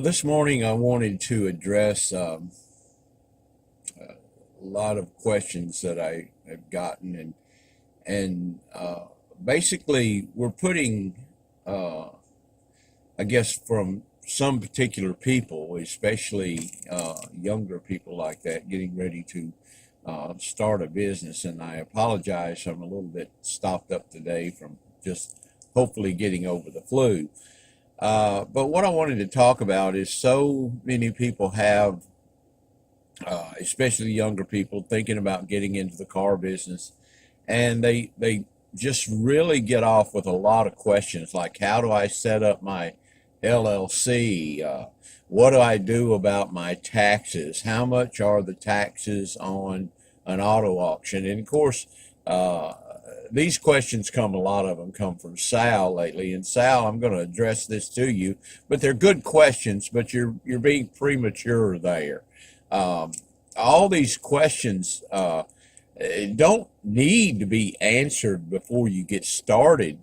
Well, this morning I wanted to address a lot of questions that I have gotten, and basically we're putting, uh, I guess, from some particular people, especially younger people like that, getting ready to start a business. And I apologize, I'm a little bit stopped up today from just hopefully getting over the flu. But what I wanted to talk about is so many people have, especially younger people, thinking about getting into the car business, and they just really get off with a lot of questions like, how do I set up my LLC? What do I do about my taxes? How much are the taxes on an auto auction? And of course, uh, these questions come, a lot of them come from Sal lately. And Sal, I'm going to address this to you, but they're good questions, but you're being premature there. Um, all these questions don't need to be answered before you get started.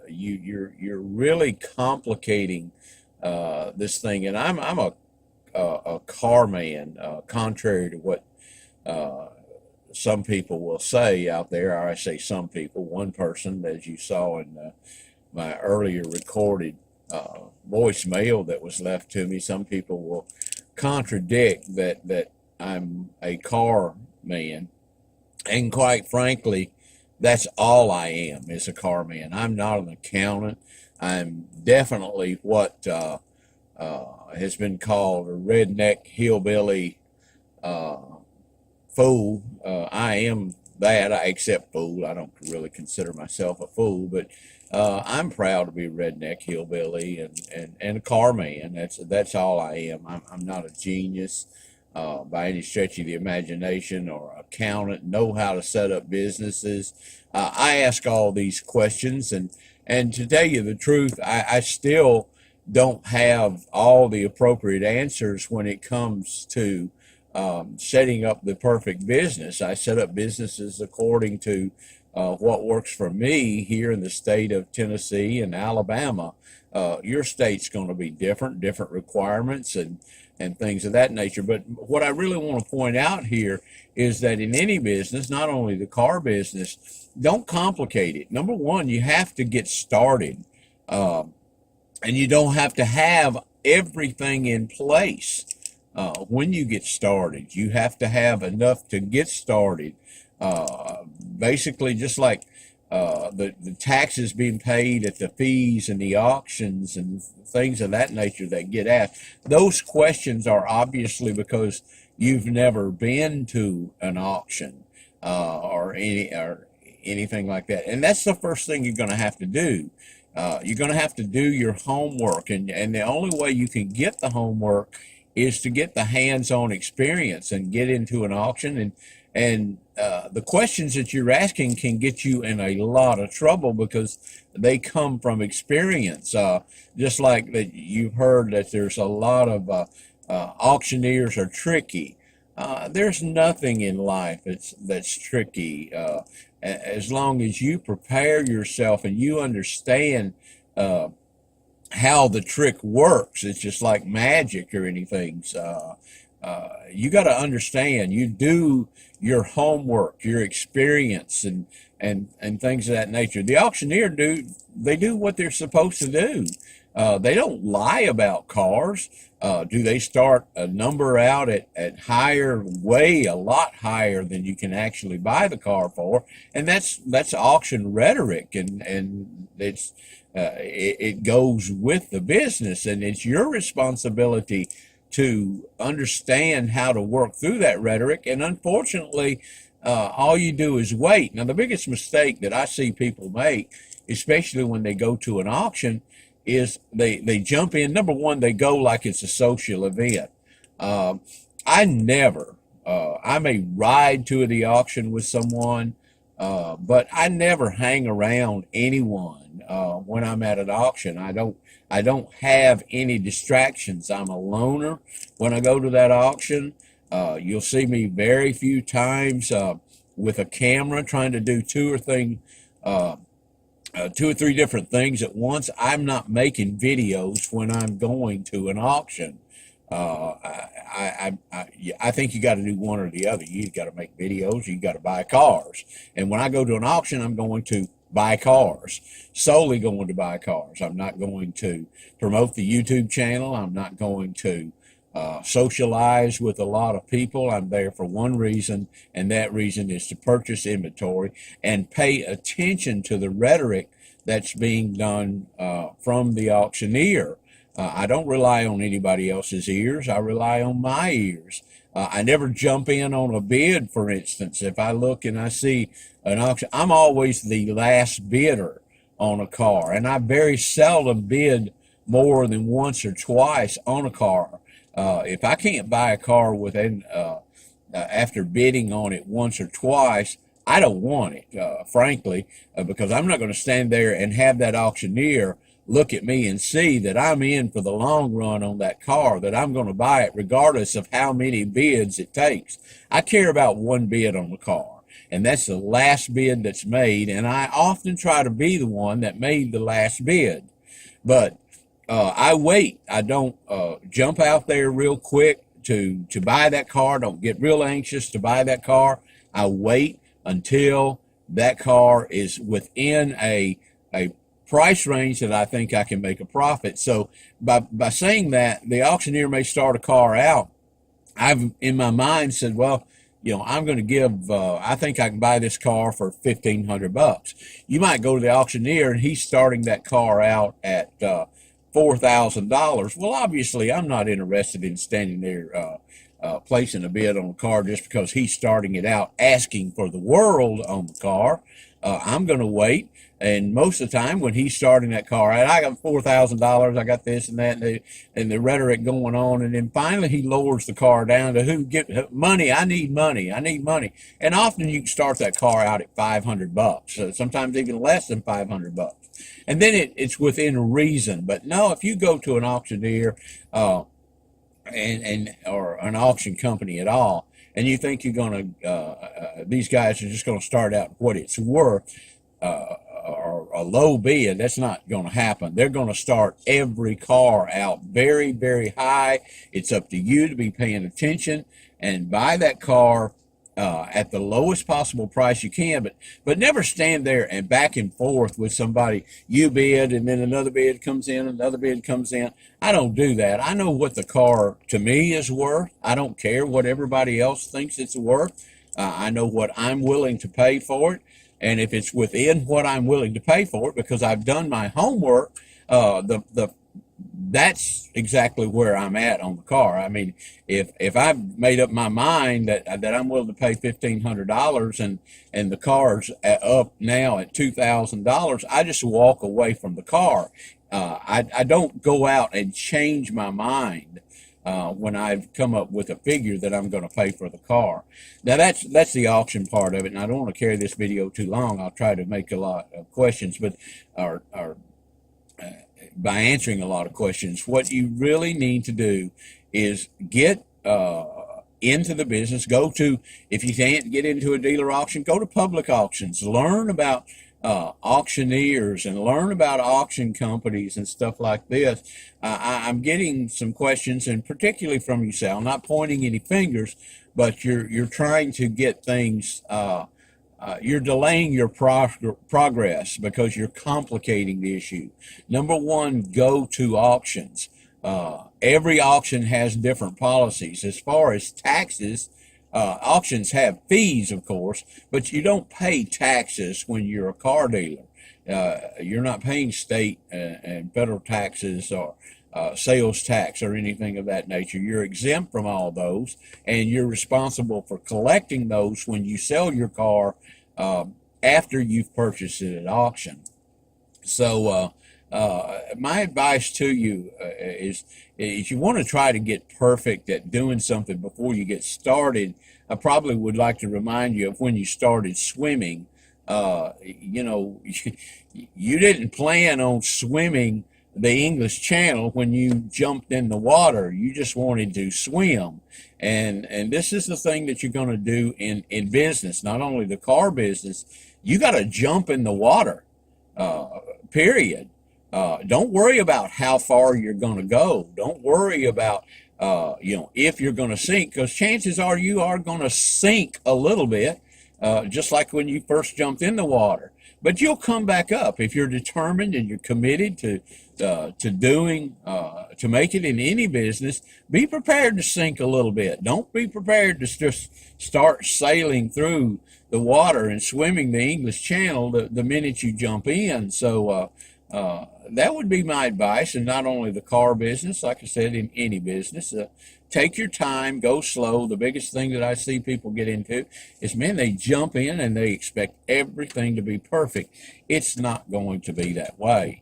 You're really complicating this thing, and I'm a car man, contrary to what uh, some people will say out there. Or I say some people, one person, as you saw in my earlier recorded voicemail that was left to me, some people will contradict that I'm a car man. And quite frankly, that's all I am, is a car man. I'm not an accountant. I'm definitely what has been called a redneck hillbilly uh, fool. I am that. I accept fool. I don't really consider myself a fool, but I'm proud to be a redneck hillbilly and a car man. That's all I am. I'm not a genius by any stretch of the imagination, or accountant, know how to set up businesses. I ask all these questions, and to tell you the truth, I still don't have all the appropriate answers when it comes to setting up the perfect business. I set up businesses according to what works for me here in the state of Tennessee and Alabama. Your state's going to be different requirements and things of that nature. But what I really want to point out here is that in any business, not only the car business, don't complicate it. Number one, you have to get started. Um, and you don't have to have everything in place when you get started. You have to have enough to get started. Basically, just like the taxes being paid at the fees and the auctions and things of that nature that get asked. Those questions are obviously because you've never been to an auction or anything like that. And that's the first thing you're going to have to do. You're going to have to do your homework, and the only way you can get the homework is to get the hands-on experience and get into an auction. And the questions that you're asking can get you in a lot of trouble because they come from experience. Just like that, you've heard that there's a lot of auctioneers are tricky. There's nothing in life that's tricky. As long as you prepare yourself and you understand uh, how the trick works, it's just like magic or anything. You got to understand. You do your homework, your experience, and things of that nature. The auctioneer do what they're supposed to do. They don't lie about cars. Do they start a number out at higher, way a lot higher than you can actually buy the car for? And that's auction rhetoric, and it goes with the business, and it's your responsibility to understand how to work through that rhetoric. And unfortunately, all you do is wait. Now, the biggest mistake that I see people make, especially when they go to an auction, is they jump in. Number one, they go like it's a social event. Um, I never, I may ride to the auction with someone, but I never hang around anyone when I'm at an auction. I don't have any distractions. I'm a loner when I go to that auction. You'll see me very few times with a camera trying to do two or three uh, two or three different things at once. I'm not making videos when I'm going to an auction. I think you got to do one or the other. You got to make videos. You got to buy cars. And when I go to an auction, I'm going to buy cars, solely going to buy cars. I'm not going to promote the YouTube channel. I'm not going to socialize with a lot of people. I'm there for one reason, and that reason is to purchase inventory and pay attention to the rhetoric that's being done from the auctioneer. I don't rely on anybody else's ears. I rely on my ears. I never jump in on a bid, for instance. If I look and I see an auction, I'm always the last bidder on a car, and I very seldom bid more than once or twice on a car. If I can't buy a car within after bidding on it once or twice, I don't want it, frankly, because I'm not going to stand there and have that auctioneer look at me and see that I'm in for the long run on that car, that I'm going to buy it regardless of how many bids it takes. I care about one bid on the car, and that's the last bid that's made, and I often try to be the one that made the last bid. But I wait. I don't jump out there real quick to buy that car. Don't get real anxious to buy that car. I wait until that car is within a price range that I think I can make a profit. So by saying that, the auctioneer may start a car out. I've in my mind said, well, I'm going to give, I think I can buy this car for $1,500. You might go to the auctioneer and he's starting that car out at $4,000. Well, obviously I'm not interested in standing there placing a bid on a car just because he's starting it out asking for the world on the car. I'm going to wait. And most of the time when he's starting that car out, I got $4,000, I got this and that, and the rhetoric going on. And then finally he lowers the car down to who get money. I need money. And often you can start that car out at $500, sometimes even less than $500. And then it's within reason. But no, if you go to an auctioneer, or an auction company at all, and you think you're going to, these guys are just going to start out what it's worth, or a low bid, that's not going to happen. They're going to start every car out very, very high. It's up to you to be paying attention and buy that car at the lowest possible price you can, but never stand there and back and forth with somebody. You bid and then another bid comes in, another bid comes in. I don't do that. I know what the car to me is worth. I don't care what everybody else thinks it's worth. I know what I'm willing to pay for it. And if it's within what I'm willing to pay for it, because I've done my homework, that's exactly where I'm at on the car. I mean, if I've made up my mind that I'm willing to pay $1,500 and the car's up now at $2,000, I just walk away from the car. I don't go out and change my mind when I've come up with a figure that I'm going to pay for the car. Now that's the auction part of it, and I don't want to carry this video too long. I'll try to make a lot of questions, but by answering a lot of questions, what you really need to do is get into the business. If you can't get into a dealer auction, go to public auctions. Learn about auctioneers and learn about auction companies and stuff like this. I'm getting some questions, and particularly from you, Sal. I'm not pointing any fingers, but you're trying to get things. You're delaying your progress because you're complicating the issue. Number one, go to auctions. Every auction has different policies. As far as taxes, auctions have fees, of course, but you don't pay taxes when you're a car dealer. You're not paying state and federal taxes or sales tax or anything of that nature. You're exempt from all those, and you're responsible for collecting those when you sell your car after you've purchased it at auction. So my advice to you is you want to try to get perfect at doing something before you get started. I probably would like to remind you of when you started swimming. You didn't plan on swimming the English Channel when you jumped in the water. You just wanted to swim. And this is the thing that you're going to do in business, not only the car business. You got to jump in the water. period. Don't worry about how far you're going to go. Don't worry about if you're going to sink, because chances are you are going to sink a little bit, just like when you first jumped in the water. But you'll come back up if you're determined and you're committed to make it in any business. Be prepared to sink a little bit. Don't be prepared to just start sailing through the water and swimming the English Channel the minute you jump in. So that would be my advice, and not only the car business, like I said, in any business. Take your time, go slow. The biggest thing that I see people get into is, man, they jump in and they expect everything to be perfect. It's not going to be that way.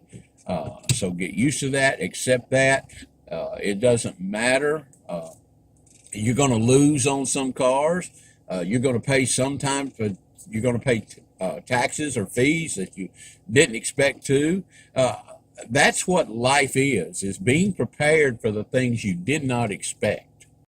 So get used to that, accept that. It doesn't matter. You're going to lose on some cars. You're going to pay sometimes, but you're going to pay taxes or fees that you didn't expect to. That's what life is being prepared for the things you did not expect.